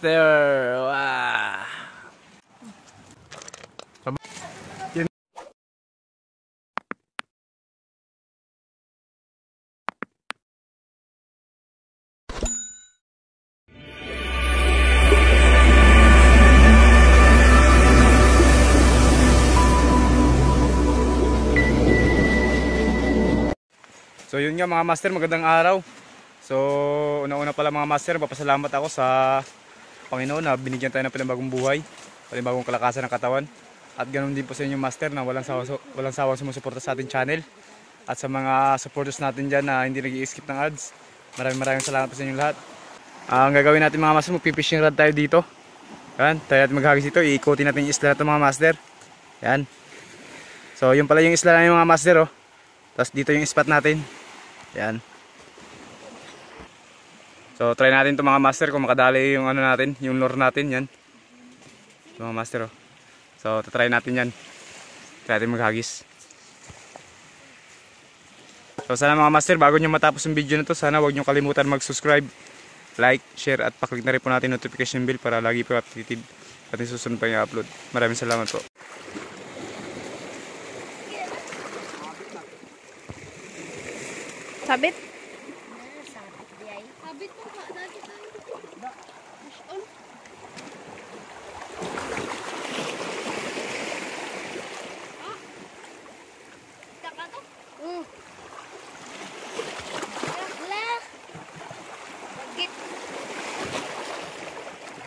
There. Wow. So yun nga mga master, magandang araw. So una-una pala mga master, papasalamat ako sa Panginoon na binigyan tayo ng panibagong buhay, panibagong kalakasan ng katawan. At ganoon din po sa inyo master na walang sawang sumusuporta sa ating channel. At sa mga supporters natin dyan na hindi nag-i-skip ng ads, maraming salamat po sa inyo lahat. Ang gagawin natin mga master, magpipishing rod tayo dito. Yan, tayo natin maghagis dito, iikutin natin yung isla na ito mga master. Yan. So yun pala yung isla namin mga master oh. Tapos dito yung spot natin. Yan. So try natin ito mga master kung makadali yung ano natin, yung lure natin yan. Mga master oh. So try natin yan. Try natin maghagis. So sana mga master, bago nyo matapos yung video na to, sana huwag nyo kalimutan mag-subscribe, like, share at paklik na rin po natin notification bell para lagi po updated at susunod pa yung upload. Maraming salamat po. Sabit? Sabit mo ba? Dati tayo. Push on. Ah. Taka to? Wala. Bagit.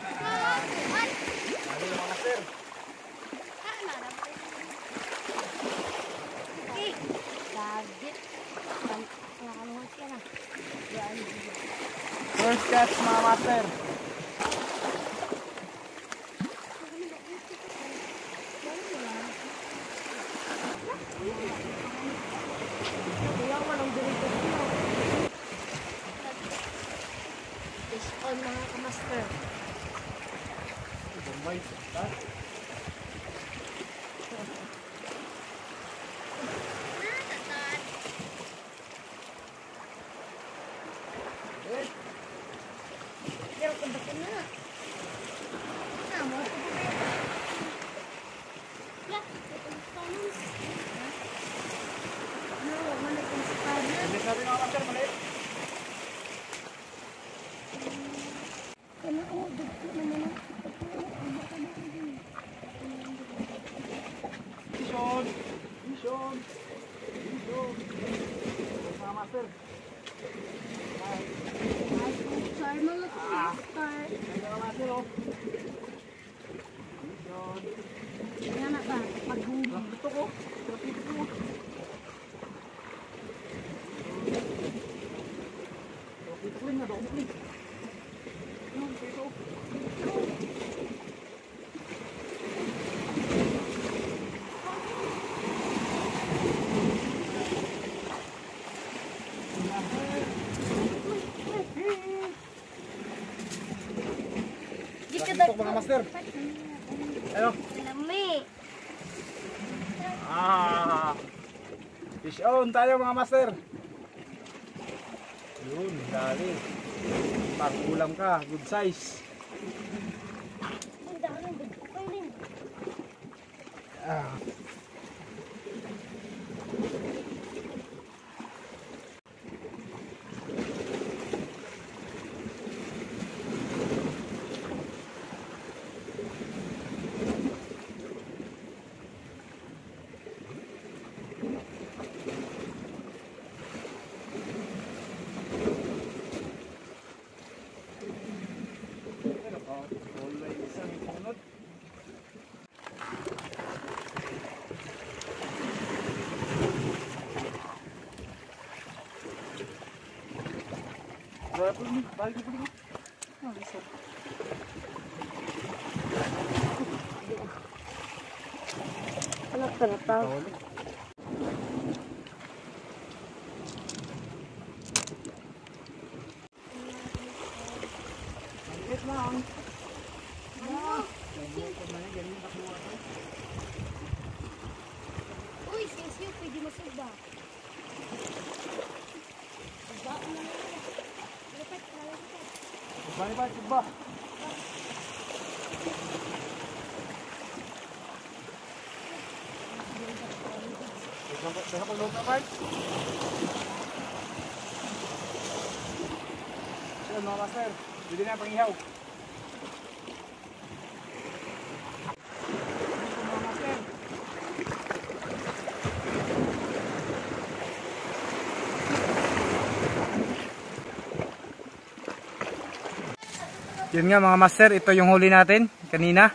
Kuhan. Ano yung mga master? Okay. Bagit. Nakamuhos ka na. First catch mga master. Fish on mga kamaster. Bombay. Ha? Sabi mga master, maliit. Mission. Mga master. Sorry mga kamaster. Mga master oh. Mission. Yan na ba? Pag-hubog. Gusto ko. Trapito ko. Trapito ko rin na. Doko rin. Dito. Trapito mga master. Ano? Lami. Fish on tayo mga master. Yun, dali. Pag-ulam ka, good size. Balik ko. Anak ka na tao. Uy, sisiyo, pwede masugba. Sugba, ano na lang. Dapat, Bye-bye, ba? Sa pagluto ka, Mark? Sila mga master, pwede na pangihaw. Dito mga master. Yun nga mga master, ito yung huli natin kanina.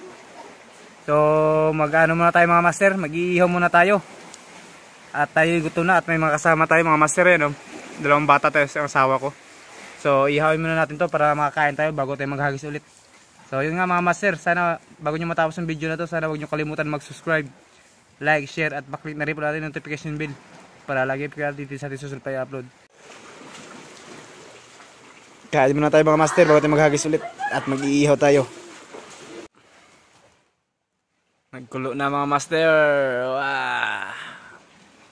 So mag-ano muna tayo mga master, mag-iihaw muna tayo. At tayo gutom na at may mga kasama tayo mga master eh, no? Dalawang bata tayo sa asawa ko. So ihawin muna natin to para makakain tayo bago tayo maghagis ulit. So yun nga mga master, sana bago nyo matapos ang video na to, sana huwag nyo kalimutan mag-subscribe, like, share at paklik na rin po natin yung notification bell para lagi updated sa ating susunod tayo upload. Kain muna tayo mga master bago tayo maghagis ulit at mag-iihaw tayo. Nagkulo na mga master. Wow.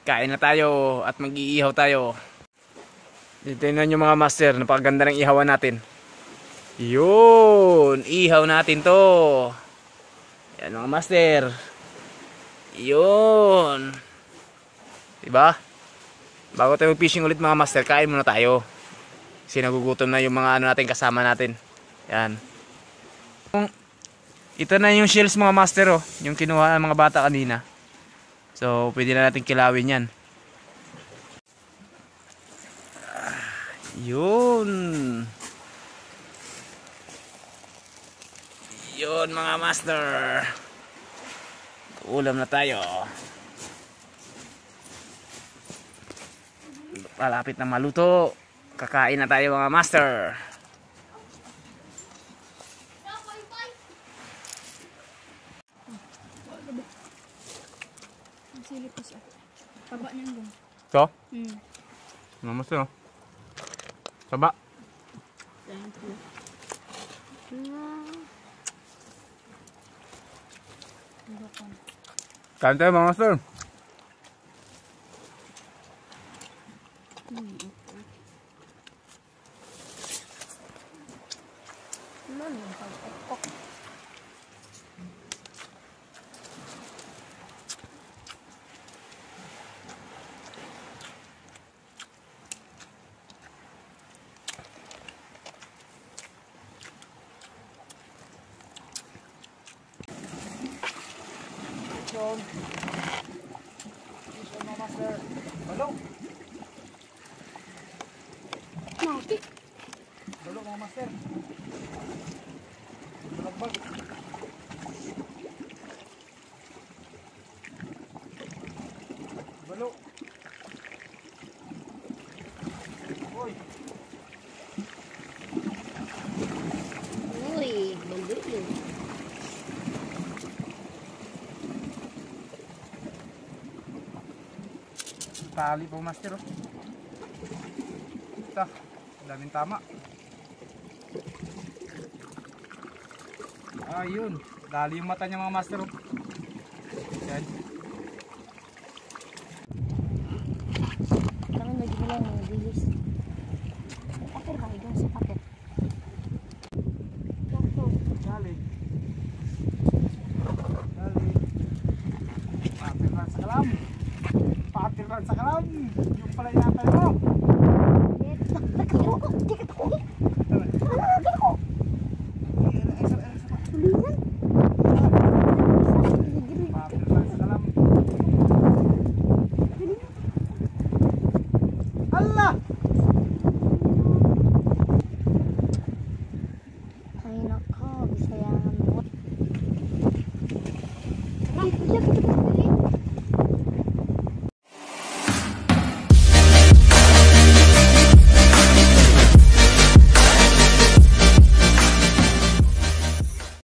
Kain na tayo at mag-iihaw tayo. Dito na nyo mga master, napakaganda ng ihawan natin. Yun, ihaw natin to. Yan mga master. Yun. Diba? Bago tayo mag-fishing ulit mga master, kain muna tayo. Kasi nagugutom na yung mga ano natin, kasama natin. Yan. Ito na yung shells mga master, oh, yung kinuha ng mga bata kanina. So pwede na natin kilawin yan. Yun. Yun mga master. Ulam na tayo. Palapit na maluto. Kakain na tayo mga master. silipos ah. Taba niyan dun. So? Hmm. Master, oh. Taba. Thank you. Kain tayo mga master. Mga master. Balo. Mati. Balo mga master. Balagbag. Balo. Uy. Uy, balo yun. Tali po master, oh. Ito, daming tama. Ayun, dali yung mata niya mga master, oh. Yan. Tangan na din lang mga bilis. Pater ba hidong sa pater? Dali. Dali. Patirlan sa kalam. Patirlan sa kalam. Yung pala inatay mo. Patirlan sa kalam. Allah! Ay nako, bisayangan mo. Ay,